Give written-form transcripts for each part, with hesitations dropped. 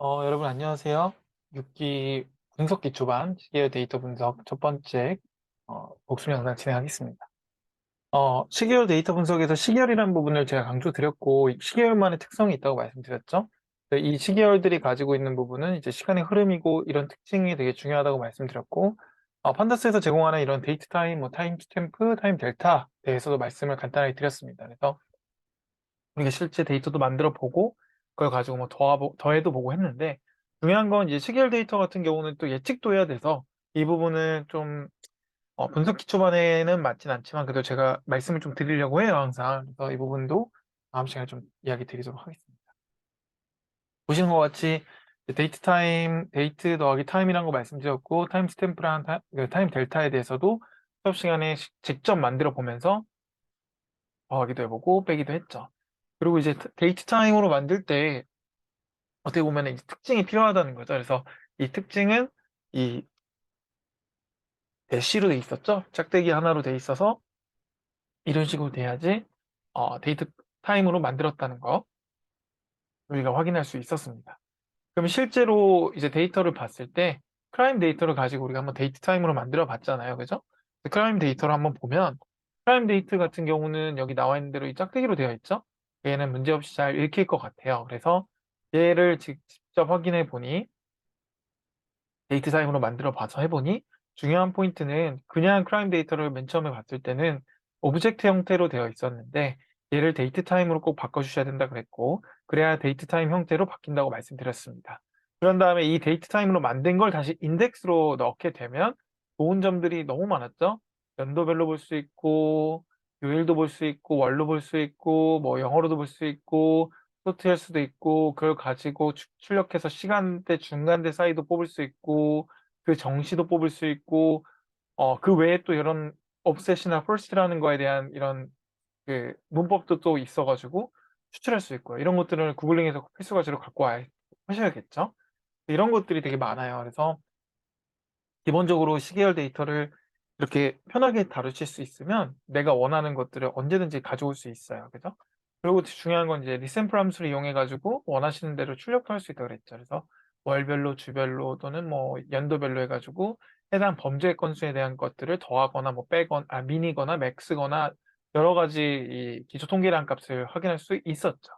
여러분 안녕하세요. 6기 분석기 초반 시계열 데이터 분석 첫 번째 복습 영상 진행하겠습니다. 시계열 데이터 분석에서 시계열이라는 부분을 제가 강조드렸고 시계열만의 특성이 있다고 말씀드렸죠. 이 시계열들이 가지고 있는 부분은 이제 시간의 흐름이고 이런 특징이 되게 중요하다고 말씀드렸고 판다스에서 제공하는 이런 데이트 타임, 뭐 타임 스탬프, 타임 델타에 대해서도 말씀을 간단하게 드렸습니다. 그래서 우리가 실제 데이터도 만들어 보고 그걸 가지고 뭐 더해도 보고 했는데 중요한 건 이제 시계열 데이터 같은 경우는 또 예측도 해야 돼서 이 부분은 좀 분석 기초반에는 맞진 않지만 그래도 제가 말씀을 좀 드리려고 해요, 항상. 그래서 이 부분도 다음 시간에 좀 이야기 드리도록 하겠습니다. 보시는 것 같이 데이트 더하기 타임이라는 거 말씀드렸고 타임 스탬프랑 타임 델타에 대해서도 수업 시간에 직접 만들어 보면서 더하기도 해보고 빼기도 했죠. 그리고 이제 데이트 타임으로 만들 때 어떻게 보면 이제 특징이 필요하다는 거죠. 그래서 이 특징은 이 대시로 돼 있었죠. 짝대기 하나로 돼 있어서 이런 식으로 돼야지 데이트 타임으로 만들었다는 거 우리가 확인할 수 있었습니다. 그럼 실제로 이제 데이터를 봤을 때 크라임 데이터를 가지고 우리가 한번 데이트 타임으로 만들어 봤잖아요. 그죠? 크라임 데이터를 한번 보면 크라임 데이트 같은 경우는 여기 나와 있는 대로 이 짝대기로 되어 있죠. 얘는 문제없이 잘 읽힐 것 같아요. 그래서 얘를 직접 확인해 보니 데이트 타임으로 만들어 봐서 해보니 중요한 포인트는 그냥 크라임 데이터를 맨 처음에 봤을 때는 오브젝트 형태로 되어 있었는데 얘를 데이트 타임으로 꼭 바꿔주셔야 된다 그랬고 그래야 데이트 타임 형태로 바뀐다고 말씀드렸습니다. 그런 다음에 이 데이트 타임으로 만든 걸 다시 인덱스로 넣게 되면 좋은 점들이 너무 많았죠. 연도별로 볼 수 있고 요일도 볼 수 있고 월로 볼 수 있고 뭐 영어로도 볼 수 있고 소트할 수도 있고 그걸 가지고 출력해서 시간대, 중간대 사이도 뽑을 수 있고 그 정시도 뽑을 수 있고 그 외에 또 이런 offset이나 force라는 거에 대한 이런 그 문법도 또 있어 가지고 추출할 수 있고요. 이런 것들을 구글링에서 필수 과제로 갖고 와 하셔야겠죠. 이런 것들이 되게 많아요. 그래서 기본적으로 시계열 데이터를 이렇게 편하게 다루실 수 있으면 내가 원하는 것들을 언제든지 가져올 수 있어요. 그죠? 그리고 중요한 건 이제 리샘플 함수를 이용해 가지고 원하시는 대로 출력도 할 수 있다고 그랬죠. 그래서 월별로, 주별로 또는 뭐 연도별로 해 가지고 해당 범죄 건수에 대한 것들을 더하거나 뭐 빼거나 미니거나 맥스거나 여러 가지 이 기초 통계량 값을 확인할 수 있었죠.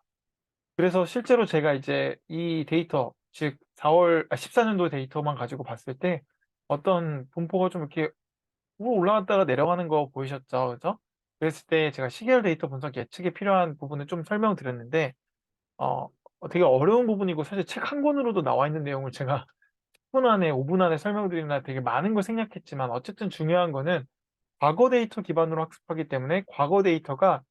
그래서 실제로 제가 이제 이 데이터 즉 14년도 데이터만 가지고 봤을 때 어떤 분포가 좀 이렇게 위로 올라갔다가 내려가는 거 보이셨죠? 그죠? 그랬을 때 제가 시계열 데이터 분석 예측에 필요한 부분을 좀 설명드렸는데 어 되게 어려운 부분이고 사실 책 한 권으로도 나와 있는 내용을 제가 10분 안에 5분 안에 설명드리느라 되게 많은 걸 생략했지만 어쨌든 중요한 거는 과거 데이터 기반으로 학습하기 때문에 과거 데이터가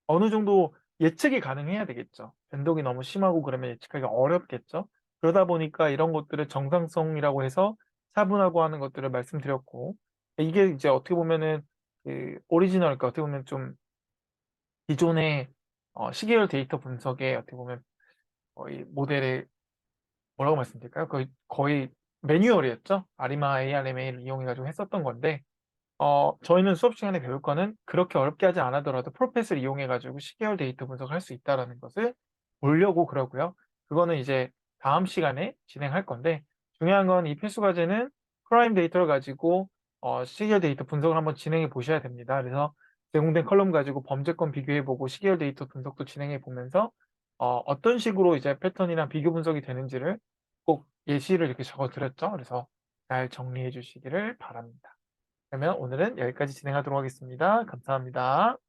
어느 정도 예측이 가능해야 되겠죠. 변동이 너무 심하고 그러면 예측하기가 어렵겠죠. 그러다 보니까 이런 것들을 정상성이라고 해서 차분하고 하는 것들을 말씀드렸고 이게 이제 어떻게 보면은 그 오리지널 그러니까 어떻게 보면 좀 기존의 시계열 데이터 분석의 어떻게 보면 거의 모델의 뭐라고 말씀드릴까요? 거의 매뉴얼이었죠. 아리마 ARMA를 이용해 가지고 했었던 건데 저희는 수업 시간에 배울 거는 그렇게 어렵게 하지 않더라도 프로펫을 이용해 가지고 시계열 데이터 분석을 할 수 있다라는 것을 보려고 그러고요. 그거는 이제 다음 시간에 진행할 건데 중요한 건 이 필수 과제는 프라임 데이터를 가지고 시계열 데이터 분석을 한번 진행해 보셔야 됩니다. 그래서 제공된 컬럼 가지고 범죄권 비교해 보고 시계열 데이터 분석도 진행해 보면서 어떤 식으로 이제 패턴이랑 비교 분석이 되는지를 꼭 예시를 이렇게 적어 드렸죠. 그래서 잘 정리해 주시기를 바랍니다. 그러면 오늘은 여기까지 진행하도록 하겠습니다. 감사합니다.